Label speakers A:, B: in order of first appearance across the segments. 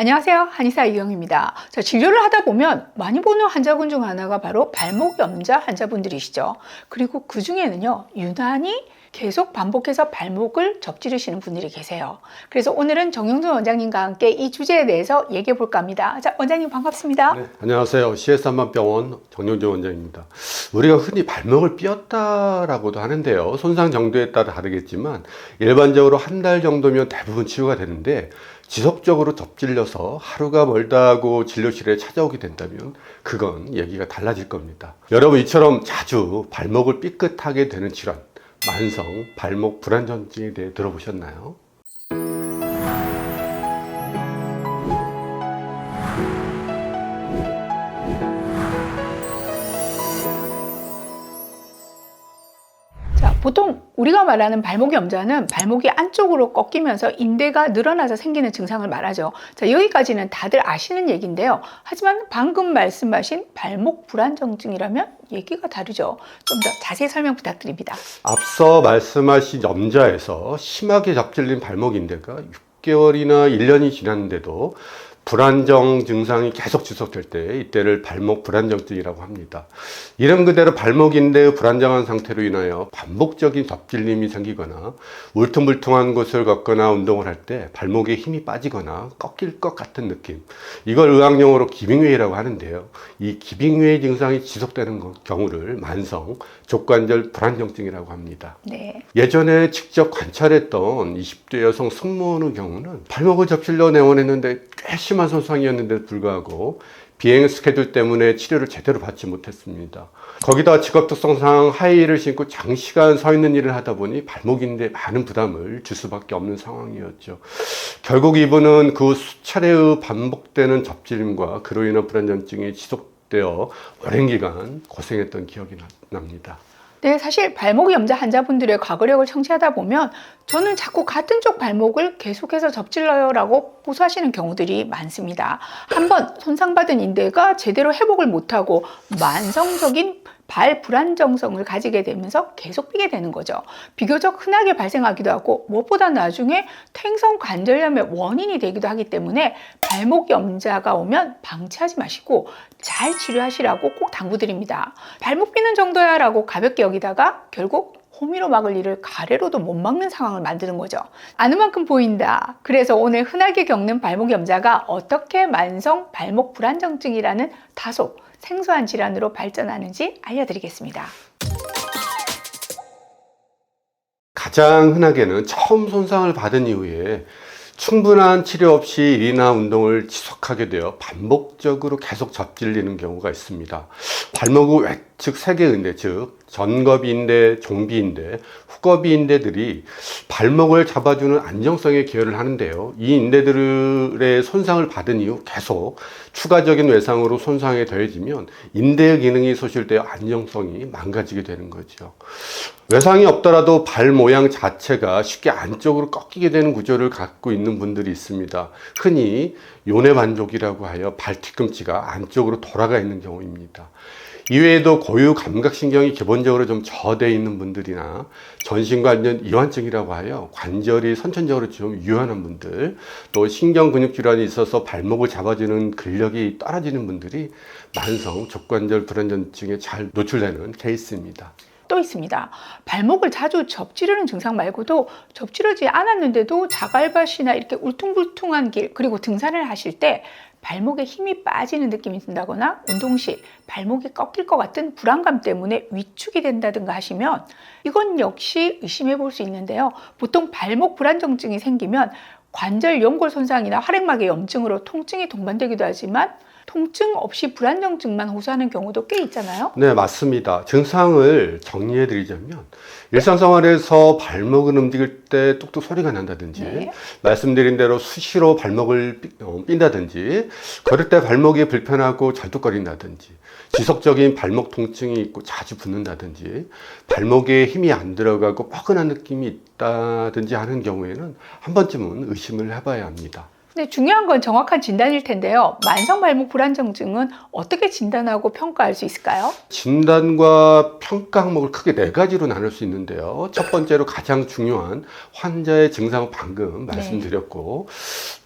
A: 안녕하세요. 한의사 이경입니다. 자, 진료를 하다 보면 많이 보는 환자분 중 하나가 바로 발목 염좌 환자분들이시죠. 그리고 그 중에는요, 유난히 계속 반복해서 발목을 접지르시는 분들이 계세요. 그래서 오늘은 정영준 원장님과 함께 이 주제에 대해서 얘기해 볼까 합니다. 자, 원장님 반갑습니다.
B: 네, 안녕하세요. CS 한방병원 정영준 원장입니다. 우리가 흔히 발목을 삐었다라고도 하는데요. 손상 정도에 따라 다르겠지만 일반적으로 한 달 정도면 대부분 치유가 되는데 지속적으로 접질려서 하루가 멀다 하고 진료실에 찾아오게 된다면 그건 얘기가 달라질 겁니다. 여러분, 이처럼 자주 발목을 삐끗하게 되는 질환, 만성 발목 불안전증에 대해 들어보셨나요?
A: 자, 보통 우리가 말하는 발목 염좌는 발목이 안쪽으로 꺾이면서 인대가 늘어나서 생기는 증상을 말하죠. 자, 여기까지는 다들 아시는 얘기인데요. 하지만 방금 말씀하신 발목 불안정증이라면 얘기가 다르죠. 좀 더 자세히 설명 부탁드립니다.
B: 앞서 말씀하신 염좌에서 심하게 접질린 발목 인대가 6개월이나 1년이 지났는데도 불안정 증상이 계속 지속될 때 이때를 발목 불안정증이라고 합니다. 이름 그대로 발목 인대의 불안정한 상태로 인하여 반복적인 접질림이 생기거나 울퉁불퉁한 곳을 걷거나 운동을 할 때 발목에 힘이 빠지거나 꺾일 것 같은 느낌, 이걸 의학용어로 기빙웨이라고 하는데요. 이 기빙웨이 증상이 지속되는 경우를 만성 족관절 불안정증이라고 합니다.
A: 네.
B: 예전에 직접 관찰했던 20대 여성 승무원의 경우는 발목을 접질러 내원했는데 꽤 심한 손상이었는데도 불구하고 비행 스케줄 때문에 치료를 제대로 받지 못했습니다. 거기다 직업특성상 하이힐을 신고 장시간 서 있는 일을 하다 보니 발목인데 많은 부담을 줄 수밖에 없는 상황이었죠. 결국 이분은 그 수차례의 반복되는 접질림과 그로 인한 불안정증이 지속되어 오랜 기간 고생했던 기억이 납니다.
A: 네, 사실 발목 염좌 환자분들의 과거력을 청취하다 보면 저는 자꾸 같은 쪽 발목을 계속해서 접질러요 라고 호소하시는 경우들이 많습니다. 한번 손상받은 인대가 제대로 회복을 못하고 만성적인 발 불안정성을 가지게 되면서 계속 삐게 되는 거죠. 비교적 흔하게 발생하기도 하고 무엇보다 나중에 퇴행성 관절염의 원인이 되기도 하기 때문에 발목 염좌가 오면 방치하지 마시고 잘 치료하시라고 꼭 당부드립니다. 발목 삐는 정도야 라고 가볍게 여기다가 결국 호미로 막을 일을 가래로도 못 막는 상황을 만드는 거죠. 아는 만큼 보인다. 그래서 오늘 흔하게 겪는 발목 염좌가 어떻게 만성 발목 불안정증이라는 다소 생소한 질환으로 발전하는지 알려드리겠습니다.
B: 가장 흔하게는 처음 손상을 받은 이후에 충분한 치료 없이 일이나 운동을 지속하게 되어 반복적으로 계속 접질리는 경우가 있습니다. 발목 외측 세개인대, 즉 전거비인대, 종비인대, 후거비인대들이 발목을 잡아주는 안정성에 기여를 하는데요. 이 인대들의 손상을 받은 이후 계속 추가적인 외상으로 손상이 더해지면 인대의 기능이 소실되어 안정성이 망가지게 되는 거죠. 외상이 없더라도 발 모양 자체가 쉽게 안쪽으로 꺾이게 되는 구조를 갖고 있는 분들이 있습니다. 흔히 요뇌반족이라고 하여 발 뒤꿈치가 안쪽으로 돌아가 있는 경우입니다. 이외에도 고유 감각신경이 기본적으로 좀 저하되어 있는 분들이나 전신관절 이완증이라고 하여 관절이 선천적으로 좀 유연한 분들, 또 신경근육질환이 있어서 발목을 잡아주는 근력이 떨어지는 분들이 만성 족관절 불안전증에 잘 노출되는 케이스입니다.
A: 또 있습니다. 발목을 자주 접지르는 증상 말고도 접지르지 않았는데도 자갈밭이나 이렇게 울퉁불퉁한 길, 그리고 등산을 하실 때 발목에 힘이 빠지는 느낌이 든다거나 운동 시 발목이 꺾일 것 같은 불안감 때문에 위축이 된다든가 하시면 이건 역시 의심해 볼 수 있는데요. 보통 발목 불안정증이 생기면 관절 연골 손상이나 활액막의 염증으로 통증이 동반되기도 하지만 통증 없이 불안정증만 호소하는 경우도 꽤 있잖아요.
B: 네, 맞습니다. 증상을 정리해 드리자면 일상생활에서 발목을 움직일 때 뚝뚝 소리가 난다든지,
A: 네.
B: 말씀드린 대로 수시로 발목을 삔다든지, 걸을 때 발목이 불편하고 절뚝거린다든지, 지속적인 발목 통증이 있고 자주 붓는다든지, 발목에 힘이 안 들어가고 뻐근한 느낌이 있다든지 하는 경우에는 한 번쯤은 의심을 해봐야 합니다.
A: 근데 중요한 건 정확한 진단일 텐데요. 만성 발목 불안정증은 어떻게 진단하고 평가할 수 있을까요?
B: 진단과 평가 항목을 크게 4가지로 나눌 수 있는데요. 첫 번째로 가장 중요한 환자의 증상은 방금 말씀드렸고,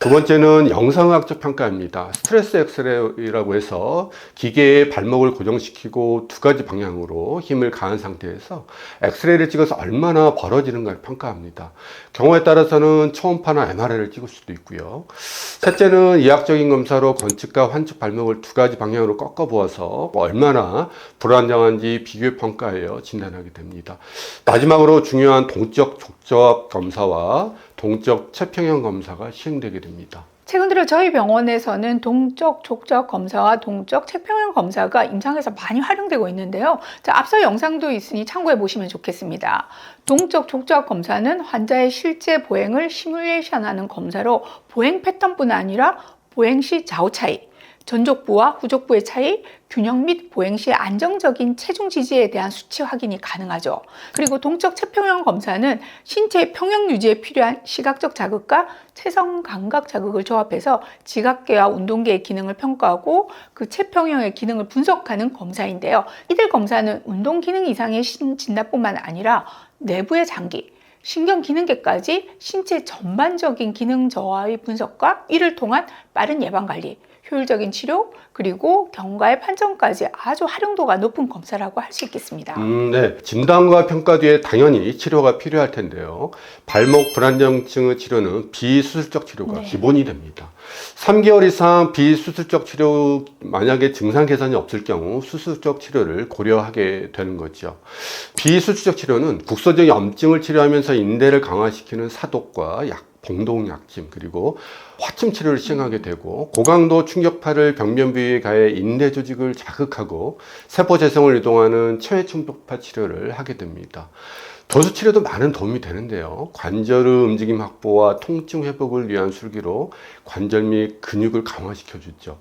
B: 두 번째는 영상의학적 평가입니다. 스트레스 엑스레이라고 해서 기계에 발목을 고정시키고 두 가지 방향으로 힘을 가한 상태에서 엑스레이를 찍어서 얼마나 벌어지는가를 평가합니다. 경우에 따라서는 초음파나 MRI를 찍을 수도 있고요. 셋째는 의학적인 검사로 건측과 환측 발목을 두 가지 방향으로 꺾어 보아서 얼마나 불안정한지 비교 평가하여 진단하게 됩니다. 마지막으로 중요한 동적 족저압 검사와 동적 채평형 검사가 시행되게 됩니다.
A: 최근 들어 저희 병원에서는 동적 족저압 검사와 동적 채평형 검사가 임상에서 많이 활용되고 있는데요. 자, 앞서 영상도 있으니 참고해 보시면 좋겠습니다. 동적 족저압 검사는 환자의 실제 보행을 시뮬레이션하는 검사로 보행 패턴뿐 아니라 보행 시 좌우 차이, 전족부와 후족부의 차이, 균형 및 보행 시 안정적인 체중 지지에 대한 수치 확인이 가능하죠. 그리고 동적 채평형 검사는 신체 평형 유지에 필요한 시각적 자극과 체성 감각 자극을 조합해서 지각계와 운동계의 기능을 평가하고 그 채평형의 기능을 분석하는 검사인데요. 이들 검사는 운동 기능 이상의 진단뿐만 아니라 내부의 장기, 신경 기능계까지 신체 전반적인 기능 저하의 분석과 이를 통한 빠른 예방 관리, 효율적인 치료, 그리고 경과의 판정까지 아주 활용도가 높은 검사라고 할 수 있겠습니다.
B: 네. 진단과 평가 뒤에 당연히 치료가 필요할 텐데요. 발목 불안정증의 치료는 비수술적 치료가 기본이 됩니다. 3개월 이상 비수술적 치료, 만약에 증상 개선이 없을 경우 수술적 치료를 고려하게 되는 거죠. 비수술적 치료는 국소적 염증을 치료하면서 인대를 강화시키는 사독과 봉동약침, 그리고 화침 치료를 시행하게 되고, 고강도 충격파를 병변 부위에 가해 인대 조직을 자극하고 세포 재생을 유도하는 체외 충격파 치료를 하게 됩니다. 도수 치료도 많은 도움이 되는데요. 관절의 움직임 확보와 통증 회복을 위한 술기로 관절 및 근육을 강화시켜 주죠.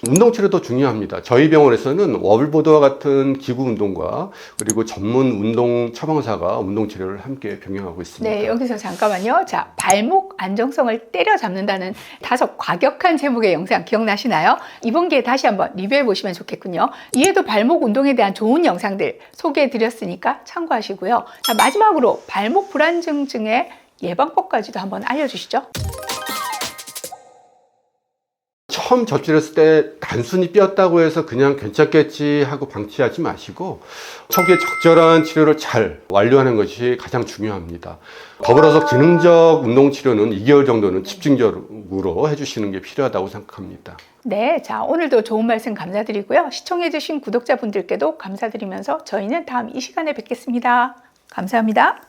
B: 운동 치료도 중요합니다. 저희 병원에서는 워블보드와 같은 기구 운동과 그리고 전문 운동 처방사가 운동 치료를 함께 병행하고 있습니다.
A: 네, 여기서 잠깐만요. 자, 발목 안정성을 때려잡는다는 다소 과격한 제목의 영상 기억나시나요? 이번 기회에 다시 한번 리뷰해 보시면 좋겠군요. 이에도 발목 운동에 대한 좋은 영상들 소개해 드렸으니까 참고하시고요. 자, 마지막으로 발목 불안정증의 예방법까지도 한번 알려주시죠.
B: 처음 접질했을 때 단순히 삐었다고 해서 그냥 괜찮겠지 하고 방치하지 마시고 초기에 적절한 치료를 잘 완료하는 것이 가장 중요합니다. 더불어서 기능적 운동 치료는 2개월 정도는 집중적으로 해주시는 게 필요하다고 생각합니다.
A: 네, 자, 오늘도 좋은 말씀 감사드리고요. 시청해주신 구독자분들께도 감사드리면서 저희는 다음 이 시간에 뵙겠습니다. 감사합니다.